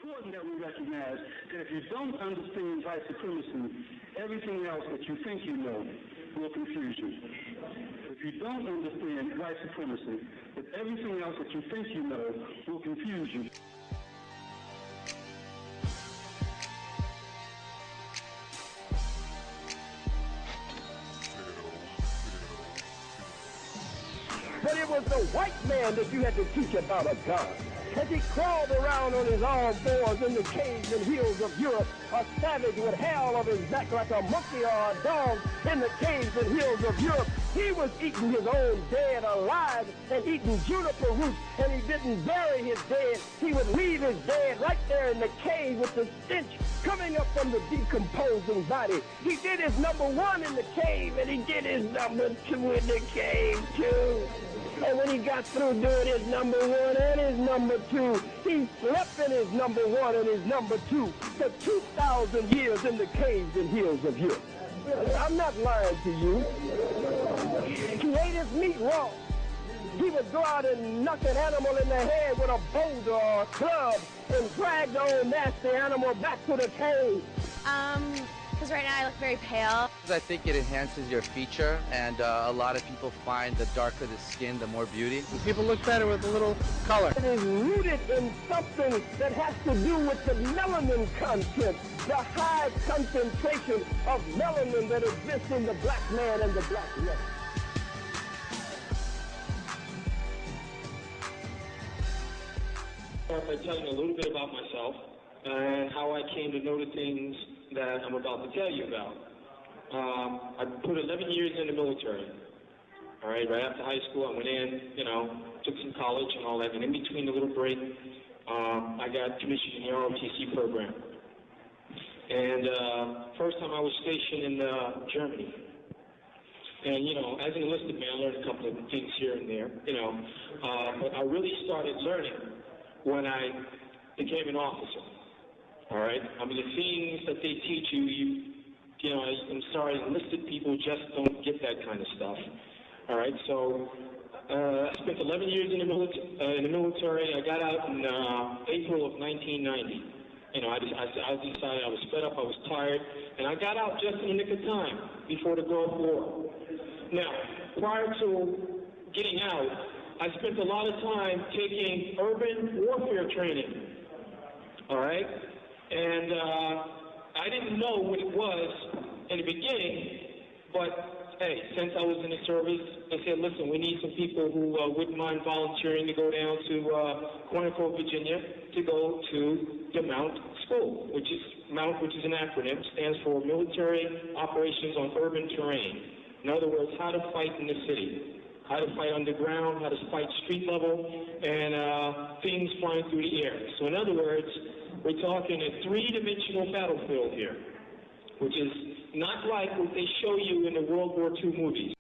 important that we recognize that if you don't understand white supremacy, everything else that you think you know will confuse you. If you don't understand white supremacy, that everything else that you think you know will confuse you. But it was the white man that you had to teach about a gun. As he crawled around on his armed fours in the caves and hills of Europe, a savage with hair of his back like a monkey or a dog in the caves and hills of Europe, he was eating his own dead alive and eating juniper roots, and he didn't bury his dead. He would leave his dead right there in the cave with the stench coming up from the decomposing body. He did his number one in the cave, and he did his number two in the cave, too. And when he got through doing his number one and his number two, he slept in his number one and his number two for 2,000 years in the caves and hills of Europe. I'm not lying to you. He ate his meat raw. He would go out and knock an animal in the head with a boulder or a club and drag the old nasty animal back to the cave. Because right now I look very pale. I think it enhances your feature, and a lot of people find the darker the skin, the more beauty. People look better with a little color. It is rooted in something that has to do with the melanin content, the high concentration of melanin that exists in the black man and the black woman. Start by telling a little bit about myself and how I came to know the things that I'm about to tell you about. I put 11 years in the military. All right, right after high school, I went in, took some college and all that, and in between the little break, I got commissioned in the ROTC program. And first time I was stationed in Germany. And, as an enlisted man, I learned a couple of things here and there, but I really started learning when I became an officer. All right? I mean, the things that they teach you, I'm sorry, enlisted people just don't get that kind of stuff. All right? So I spent 11 years in the military. I got out in April of 1990. I decided I was fed up, I was tired, and I got out just in the nick of time before the Gulf War. Now, prior to getting out, I spent a lot of time taking urban warfare training. All right? And I didn't know what it was in the beginning, but hey, since I was in the service, they said, listen, we need some people who wouldn't mind volunteering to go down to Quantico, Virginia, to go to the Mount School, which is an acronym, stands for Military Operations on Urban Terrain. In other words, how to fight in the city, how to fight underground, how to fight street level, and things flying through the air. So in other words, we're talking a three-dimensional battlefield here, which is not like what they show you in the World War II movies.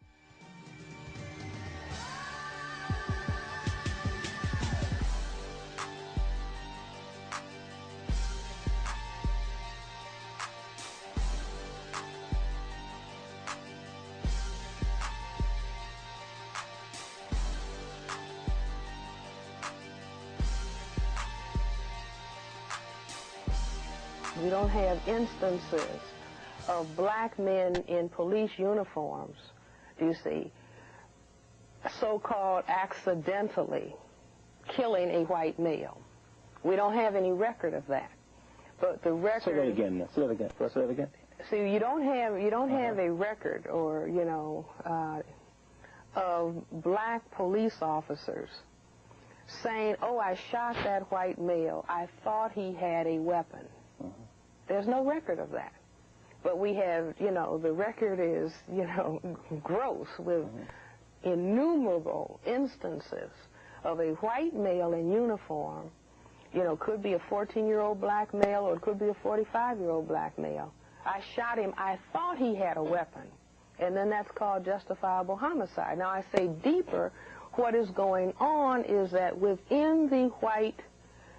We don't have instances of black men in police uniforms, you see, so-called accidentally killing a white male. We don't have any record of that. But the record... Say that again. Say that again. Say that again. See, you don't have a record, or of black police officers saying, "Oh, I shot that white male. I thought he had a weapon." There's no record of that. But we have, the record is, gross with innumerable instances of a white male in uniform, could be a 14-year-old black male or it could be a 45-year-old black male. I shot him. I thought he had a weapon. And then that's called justifiable homicide. Now, I say deeper, what is going on is that within the white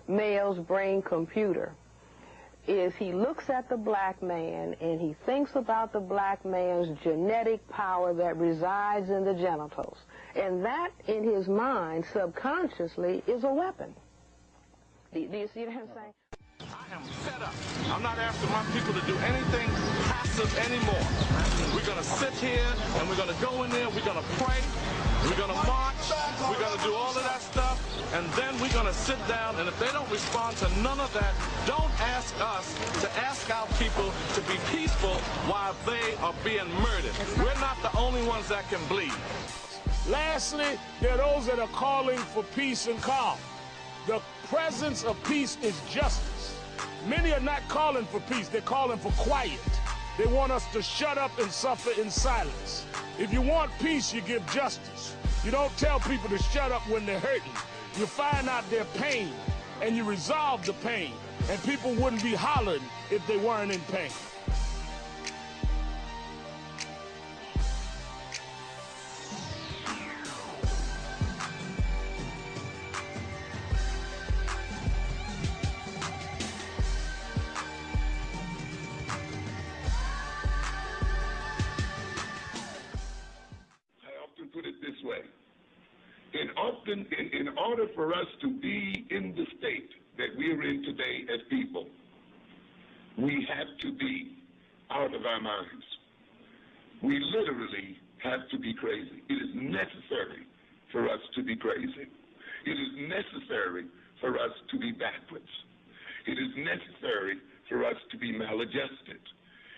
male's brain computer, is he looks at the black man and he thinks about the black man's genetic power that resides in the genitals. And that, in his mind, subconsciously, is a weapon. Do you see what I'm saying? I am fed up. I'm not asking my people to do anything passive anymore. We're going to sit here and we're going to go in there, we're going to pray, we're going to march, we're going to do all of that stuff, and then we're going to sit down, and if they don't respond to none of that, don't ask us to ask our people to be peaceful while they are being murdered. We're not the only ones that can bleed. Lastly, there are those that are calling for peace and calm. The presence of peace is justice. Many are not calling for peace, they're calling for quiet. They want us to shut up and suffer in silence. If you want peace, you give justice. You don't tell people to shut up when they're hurting. You find out their pain, and you resolve the pain. And people wouldn't be hollering if they weren't in pain. Put it this way. In order for us to be in the state that we're in today as people, we have to be out of our minds. We literally have to be crazy. It is necessary for us to be crazy. It is necessary for us to be backwards. It is necessary for us to be maladjusted.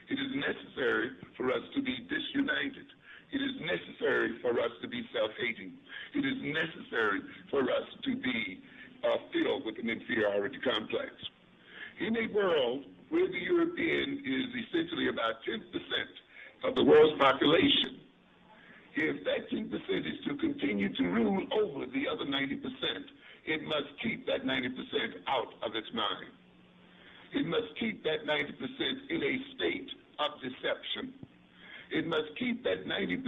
It is necessary for us to be disunited. It is necessary for us to be self-hating. It is necessary for us to be filled with an inferiority complex. In a world where the European is essentially about 10% of the world's population, if that 10% is to continue to rule over the other 90%, it must keep that 90% out of its mind. It must keep that 90% in a state of deception. It must keep that 90%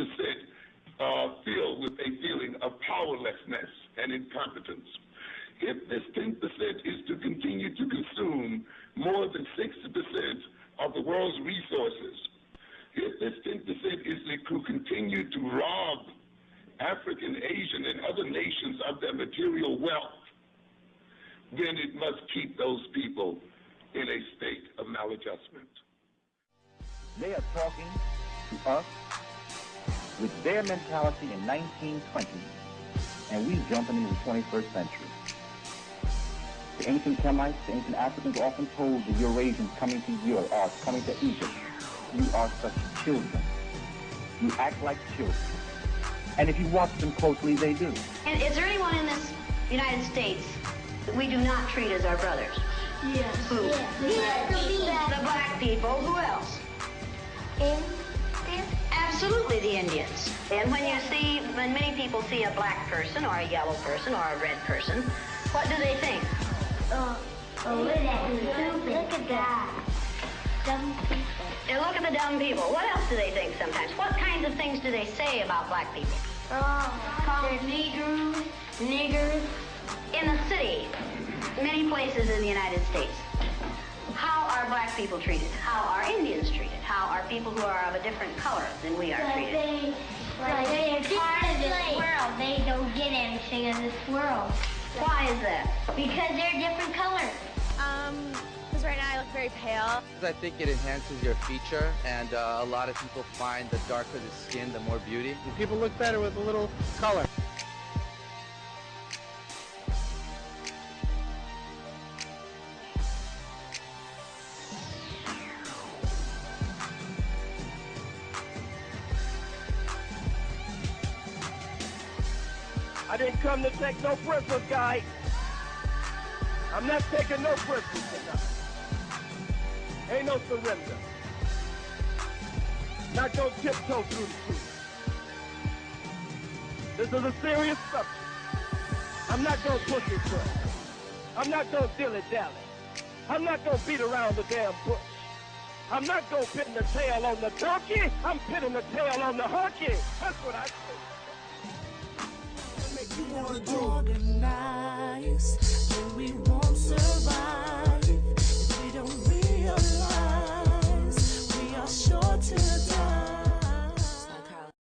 filled with a feeling of powerlessness and incompetence. If this 10% is to continue to consume more than 60% of the world's resources, if this 10% is to continue to rob African, Asian, and other nations of their material wealth, then it must keep those people in a state of maladjustment. They are talking to us with their mentality in 1920, and we jumping into the 21st century. The ancient Kemites, the ancient Africans often told the Eurasians coming to Europe, coming to Egypt, you are such children. You act like children. And if you watch them closely, they do. And is there anyone in this United States that we do not treat as our brothers? Yes. Who? Yes. The black people. Who else? Absolutely, the Indians. And when many people see a black person or a yellow person or a red person, what do they think? Look at that. Dumb people. They look at the dumb people. What else do they think sometimes? What kinds of things do they say about black people? Call them niggers. In the city, many places in the United States, how are black people treated? How are Indians treated? How are people who are of a different color than we are treated? They're part of this world. They don't get anything in this world. Why is that? Because they're different colors. Because right now I look very pale. I think it enhances your feature, and a lot of people find the darker the skin, the more beauty. And people look better with a little color. I didn't come to take no prisoners, guy. I'm not taking no prisoners tonight. Ain't no surrender. Not gonna tiptoe through the truth. This is a serious subject. I'm not gonna pussyfoot. I'm not gonna dilly-dally. I'm not gonna beat around the damn bush. I'm not gonna pin the tail on the donkey. I'm pinning the tail on the hunky. That's what I say. You wanna organize, then we won't survive.